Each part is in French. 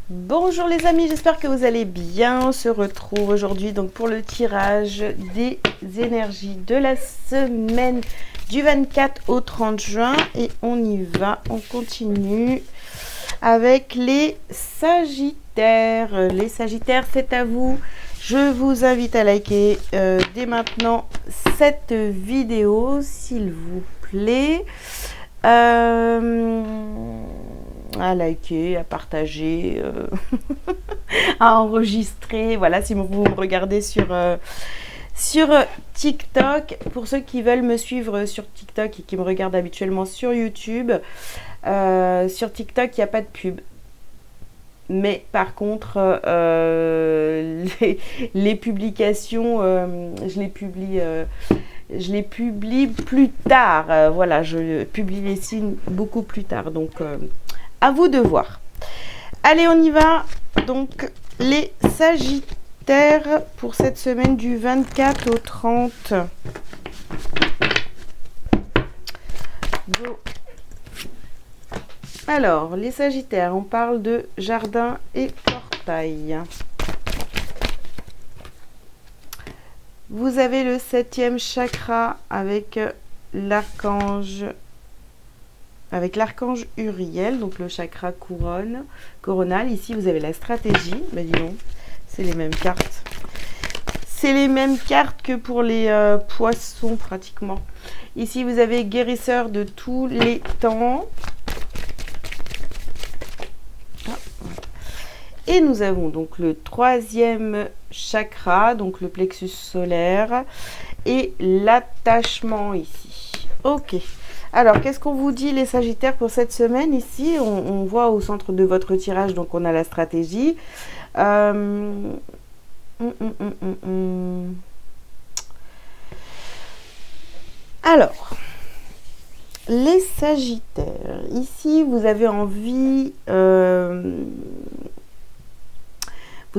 Bonjour les amis, j'espère que vous allez bien. On se retrouve aujourd'hui donc pour le tirage des énergies de la semaine du 24 au 30 juin. Et on y va, on continue avec les Sagittaires. Les Sagittaires, c'est à vous. Je vous invite à liker dès maintenant cette vidéo, s'il vous plaît. À liker, à partager, à enregistrer. Voilà, si vous me regardez sur TikTok. Pour ceux qui veulent me suivre sur TikTok et qui me regardent habituellement sur YouTube, sur TikTok, il n'y a pas de pub. Mais par contre, les publications, je les publie plus tard. Voilà, je publie les signes beaucoup plus tard. Donc, à vous de voir. Allez, on y va. Donc, les Sagittaires pour cette semaine du 24 au 30. Go. Alors, les Sagittaires, on parle de jardin et portail. Vous avez le 7e chakra avec l'archange Uriel, donc le chakra coronal. Ici, vous avez la stratégie. Ben, dis donc, c'est les mêmes cartes. C'est les mêmes cartes que pour les poissons, pratiquement. Ici, vous avez guérisseur de tous les temps. Et nous avons donc le 3e chakra, donc le plexus solaire, et l'attachement ici. Ok. Alors, qu'est-ce qu'on vous dit les Sagittaires pour cette semaine? Ici, on voit au centre de votre tirage, donc on a la stratégie. Alors, les Sagittaires, ici, vous avez envie... vous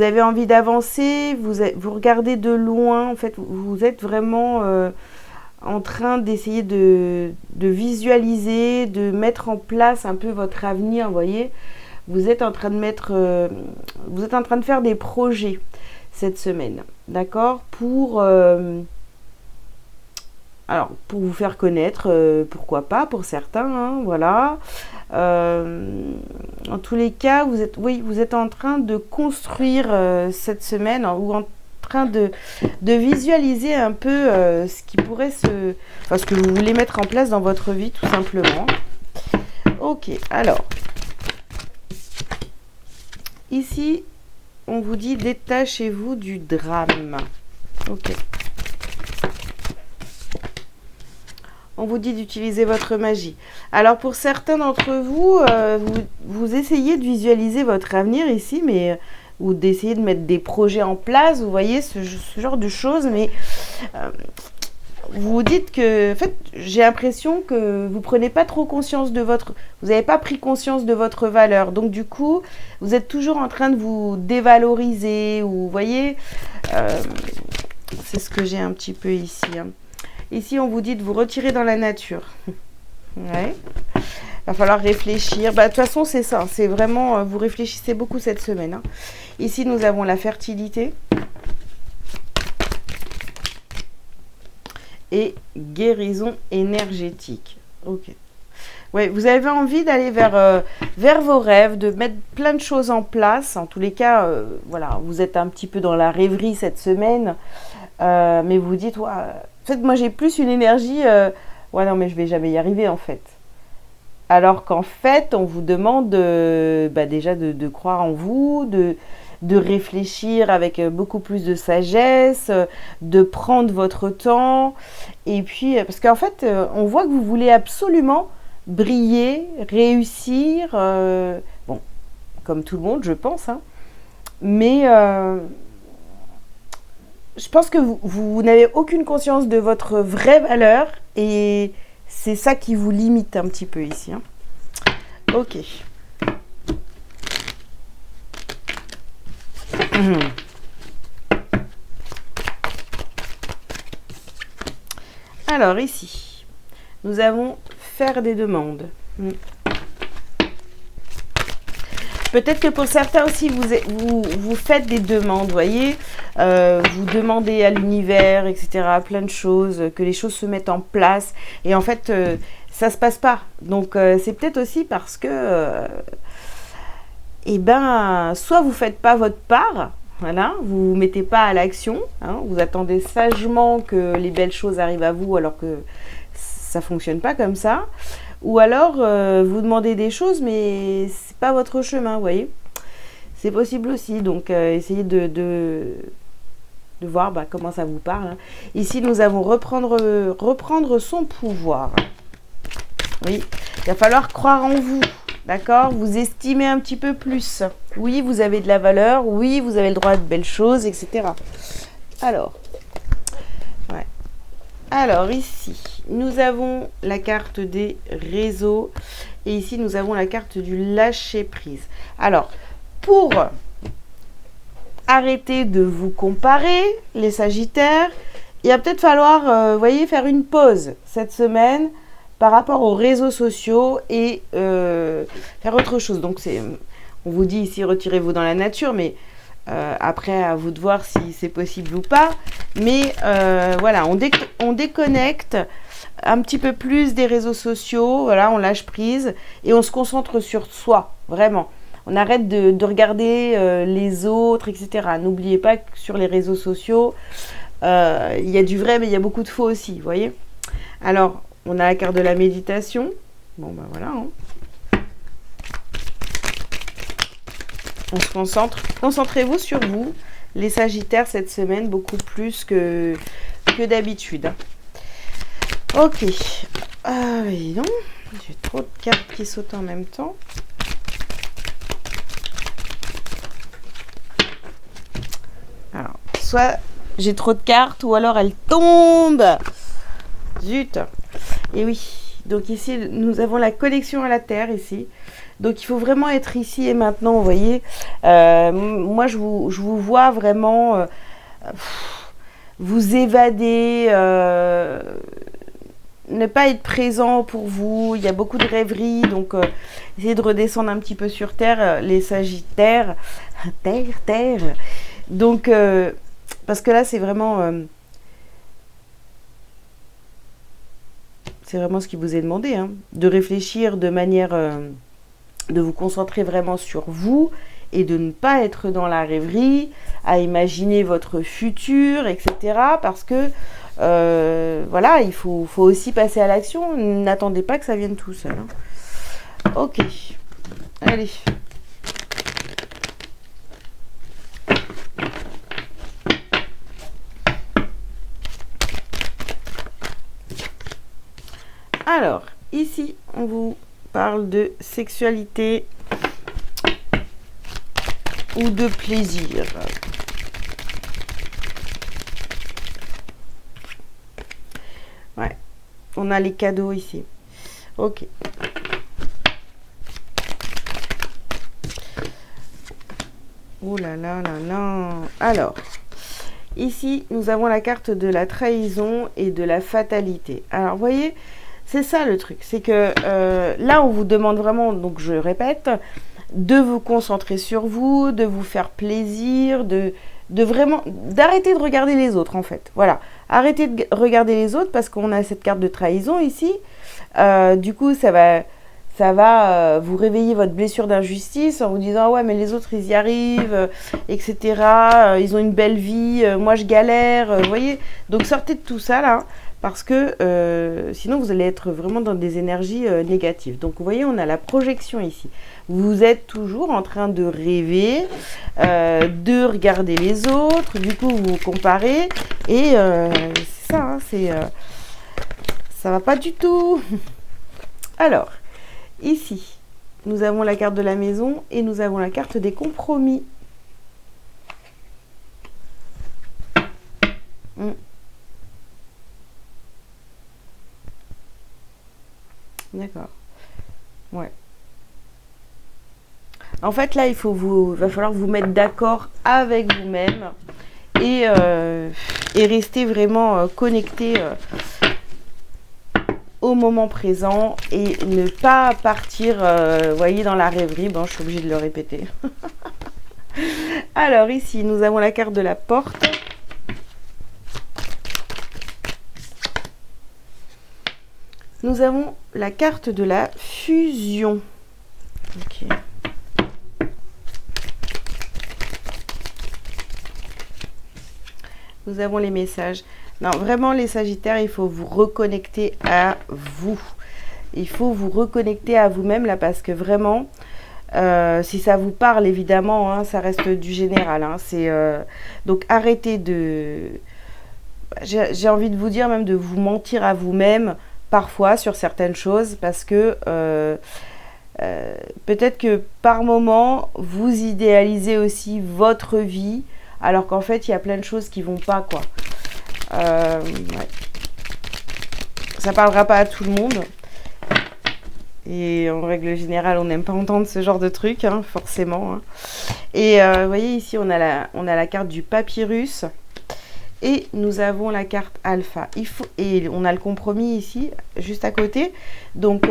avez envie d'avancer, vous regardez de loin, en fait, vous êtes vraiment en train d'essayer de visualiser, de mettre en place un peu votre avenir, vous voyez. Vous êtes en train de vous êtes en train de faire des projets cette semaine, d'accord, pour vous faire connaître, pourquoi pas pour certains, hein, voilà. En tous les cas, vous êtes en train de construire cette semaine, ou en train de visualiser un peu ce qui pourrait ce que vous voulez mettre en place dans votre vie, tout simplement. Ok, alors, ici, on vous dit détachez-vous du drame. Ok. On vous dit d'utiliser votre magie. Alors, pour certains d'entre vous, vous essayez de visualiser votre avenir ici, mais ou d'essayer de mettre des projets en place, vous voyez, ce genre de choses, mais vous vous dites que, en fait, j'ai l'impression que vous prenez pas trop conscience de vous n'avez pas pris conscience de votre valeur, donc du coup, vous êtes toujours en train de vous dévaloriser, ou vous voyez, c'est ce que j'ai un petit peu ici, hein. Ici, on vous dit de vous retirer dans la nature. Ouais. Il va falloir réfléchir. Bah, de toute façon, c'est ça. C'est vraiment, vous réfléchissez beaucoup cette semaine, hein. Ici, nous avons la fertilité. Et guérison énergétique. Ok. Ouais, vous avez envie d'aller vers vos rêves, de mettre plein de choses en place. En tous les cas, voilà, vous êtes un petit peu dans la rêverie cette semaine. Mais vous dites, ouais, en fait, moi j'ai plus une énergie, ouais non mais je vais jamais y arriver en fait. Alors qu'en fait, on vous demande déjà de croire en vous, de réfléchir avec beaucoup plus de sagesse, de prendre votre temps. Et puis, parce qu'en fait, on voit que vous voulez absolument briller, réussir, bon, comme tout le monde, je pense, hein, mais... je pense que vous n'avez aucune conscience de votre vraie valeur et c'est ça qui vous limite un petit peu ici, hein. Ok. Alors ici, nous avons faire des demandes. Peut-être que pour certains aussi, vous faites des demandes, vous voyez, vous demandez à l'univers, etc., plein de choses, que les choses se mettent en place, et en fait, ça se passe pas. Donc, c'est peut-être aussi parce que, eh ben, soit vous faites pas votre part, voilà, vous vous mettez pas à l'action, hein, vous attendez sagement que les belles choses arrivent à vous, alors que ça fonctionne pas comme ça. Ou alors, vous demandez des choses, mais c'est pas votre chemin, vous voyez. C'est possible aussi, donc essayez de voir comment ça vous parle. Hein. Ici, nous avons reprendre son pouvoir. Oui, il va falloir croire en vous, d'accord? Vous estimez un petit peu plus. Oui, vous avez de la valeur, oui, vous avez le droit à de belles choses, etc. Alors, ouais. Alors ici, nous avons la carte des réseaux et ici, nous avons la carte du lâcher-prise. Alors, pour arrêter de vous comparer, les Sagittaires, il va peut-être falloir, voyez, faire une pause cette semaine par rapport aux réseaux sociaux et faire autre chose. Donc, on vous dit ici, retirez-vous dans la nature, mais après, à vous de voir si c'est possible ou pas. Mais voilà, on déconnecte un petit peu plus des réseaux sociaux. Voilà, on lâche prise et on se concentre sur soi, vraiment. On arrête de regarder les autres, etc. N'oubliez pas que sur les réseaux sociaux, il y a du vrai, mais il y a beaucoup de faux aussi, vous voyez. Alors, on a la carte de la méditation. Bon, ben voilà, hein. On se concentre. Concentrez-vous sur vous, les Sagittaires, cette semaine, beaucoup plus que d'habitude. Hein. Ok. Ah oui, non. J'ai trop de cartes qui sautent en même temps. Alors, soit j'ai trop de cartes, ou alors elles tombent. Zut. Et oui. Donc ici, nous avons la connexion à la Terre, ici. Donc, il faut vraiment être ici et maintenant, vous voyez. Moi, je vous vois vraiment vous évader, ne pas être présent pour vous. Il y a beaucoup de rêveries, donc essayez de redescendre un petit peu sur Terre, les Sagittaires. Terre. Donc, parce que là, c'est vraiment ce qui vous est demandé, hein, de réfléchir de manière... de vous concentrer vraiment sur vous et de ne pas être dans la rêverie, à imaginer votre futur, etc. Parce que, voilà, il faut aussi passer à l'action. N'attendez pas que ça vienne tout seul. Hein. Ok. Allez. Alors, ici, on vous parle de sexualité ou de plaisir. Ouais, on a les cadeaux ici. Ok. Oh là là là là. Alors, ici, nous avons la carte de la trahison et de la fatalité. Alors, vous voyez, c'est ça le truc. C'est que là, on vous demande vraiment, donc je répète, de vous concentrer sur vous, de vous faire plaisir, de vraiment, d'arrêter de regarder les autres, en fait. Voilà. Arrêtez de regarder les autres parce qu'on a cette carte de trahison ici. Du coup, ça va vous réveiller votre blessure d'injustice en vous disant ouais mais les autres ils y arrivent, etc. Ils ont une belle vie, moi je galère, vous voyez. Donc sortez de tout ça là parce que sinon vous allez être vraiment dans des énergies négatives. Donc vous voyez on a la projection ici. Vous êtes toujours en train de rêver, de regarder les autres, du coup vous comparez et c'est ça, hein, ça va pas du tout. Alors ici, nous avons la carte de la maison et nous avons la carte des compromis. D'accord. Ouais. En fait, là, va falloir vous mettre d'accord avec vous-même et rester vraiment connecté au moment présent et ne pas partir, vous voyez, dans la rêverie. Bon, je suis obligée de le répéter. Alors ici, nous avons la carte de la porte. Nous avons la carte de la fusion. Ok. Nous avons les messages. Non, vraiment, les Sagittaires, il faut vous reconnecter à vous. Il faut vous reconnecter à vous-même, là, parce que vraiment, si ça vous parle, évidemment, hein, ça reste du général. Hein, donc, arrêtez de... J'ai envie de vous dire même de vous mentir à vous-même, parfois, sur certaines choses, parce que peut-être que par moment, vous idéalisez aussi votre vie, alors qu'en fait, il y a plein de choses qui vont pas, quoi. Ouais. Ça parlera pas à tout le monde. Et en règle générale, on n'aime pas entendre ce genre de trucs, hein, forcément. Hein. Et vous voyez, ici, on a la carte du papyrus. Et nous avons la carte alpha. Et on a le compromis ici, juste à côté. Donc,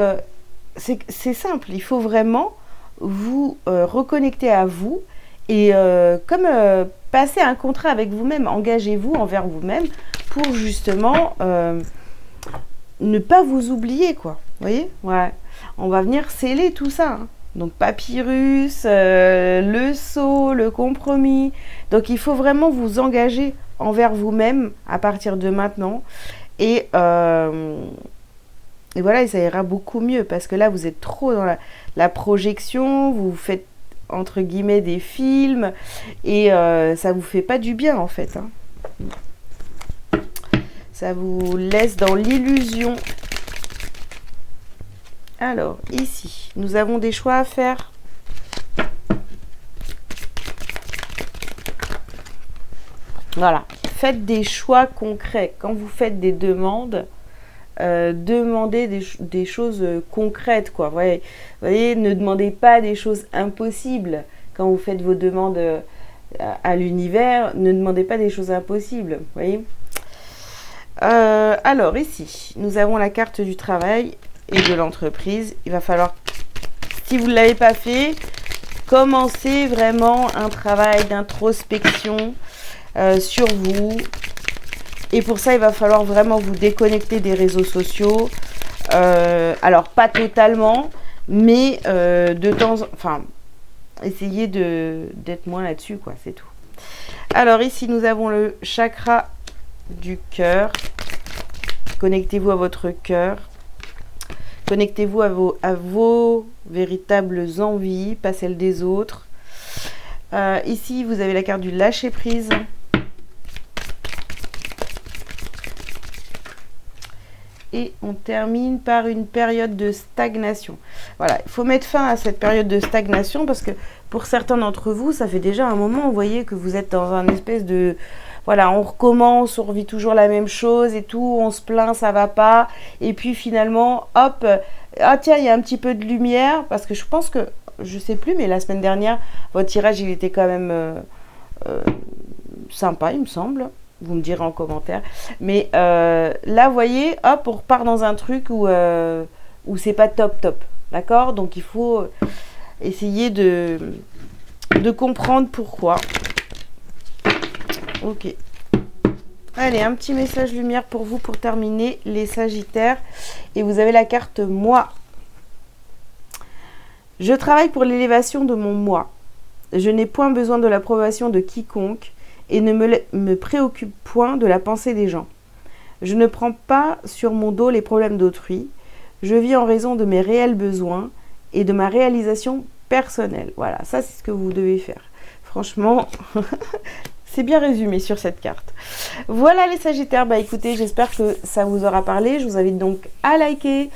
c'est simple. Il faut vraiment vous reconnecter à vous. Et comme passer un contrat avec vous-même. Engagez-vous envers vous-même pour justement ne pas vous oublier, quoi. Vous voyez? Ouais. On va venir sceller tout ça. Hein. Donc, papyrus, le sceau, le compromis. Donc, il faut vraiment vous engager envers vous-même à partir de maintenant. Et voilà, et ça ira beaucoup mieux. Parce que là, vous êtes trop dans la projection. Vous faites, entre guillemets, des films. Et ça vous fait pas du bien, en fait. Hein. Ça vous laisse dans l'illusion. Alors, ici, nous avons des choix à faire. Voilà. Faites des choix concrets. Quand vous faites des demandes, demandez des choses concrètes, quoi. Vous voyez, ne demandez pas des choses impossibles. Quand vous faites vos demandes à l'univers, ne demandez pas des choses impossibles. Vous voyez. Alors, ici, nous avons la carte du travail et de l'entreprise. Il va falloir, si vous ne l'avez pas fait, commencer vraiment un travail d'introspection sur vous. Et pour ça, il va falloir vraiment vous déconnecter des réseaux sociaux. Alors, pas totalement, mais de temps en temps, enfin, essayez d'être moins là-dessus, quoi, c'est tout. Alors, ici, nous avons le chakra du cœur. Connectez-vous à votre cœur. Connectez-vous à vos véritables envies, pas celles des autres. Ici, vous avez la carte du lâcher-prise. Et on termine par une période de stagnation. Voilà, il faut mettre fin à cette période de stagnation parce que pour certains d'entre vous, ça fait déjà un moment, vous voyez, que vous êtes dans un espèce de... Voilà, on recommence, on revit toujours la même chose et tout, on se plaint, ça va pas. Et puis finalement, hop, ah tiens, il y a un petit peu de lumière. Parce que je pense que, je sais plus, mais la semaine dernière, votre tirage, il était quand même sympa, il me semble. Vous me direz en commentaire. Mais là, vous voyez, hop, on repart dans un truc où c'est pas top. D'accord? Donc, il faut essayer de comprendre pourquoi. Ok. Allez, un petit message lumière pour vous pour terminer, les Sagittaires. Et vous avez la carte moi. Je travaille pour l'élévation de mon moi. Je n'ai point besoin de l'approbation de quiconque et ne me préoccupe point de la pensée des gens. Je ne prends pas sur mon dos les problèmes d'autrui. Je vis en raison de mes réels besoins et de ma réalisation personnelle. Voilà, ça c'est ce que vous devez faire. Franchement, c'est bien résumé sur cette carte. Voilà les Sagittaires, bah écoutez, j'espère que ça vous aura parlé. Je vous invite donc à liker,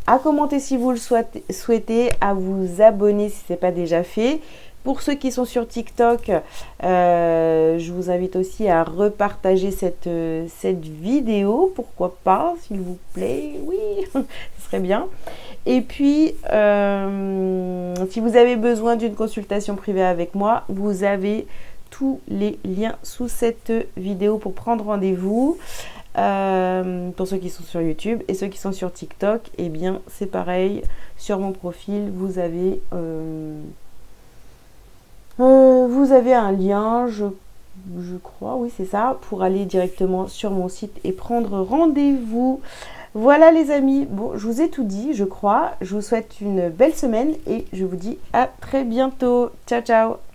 à commenter si vous le souhaitez, à vous abonner si ce n'est pas déjà fait. Pour ceux qui sont sur TikTok, je vous invite aussi à repartager cette vidéo. Pourquoi pas, s'il vous plaît. Oui, ce serait bien. Et puis, si vous avez besoin d'une consultation privée avec moi, vous avez tous les liens sous cette vidéo pour prendre rendez-vous. pour ceux qui sont sur YouTube. Et ceux qui sont sur TikTok, eh bien c'est pareil. Sur mon profil, vous avez un lien, je crois, oui c'est ça, pour aller directement sur mon site et prendre rendez-vous. Voilà les amis, bon je vous ai tout dit je crois, je vous souhaite une belle semaine et je vous dis à très bientôt, ciao ciao.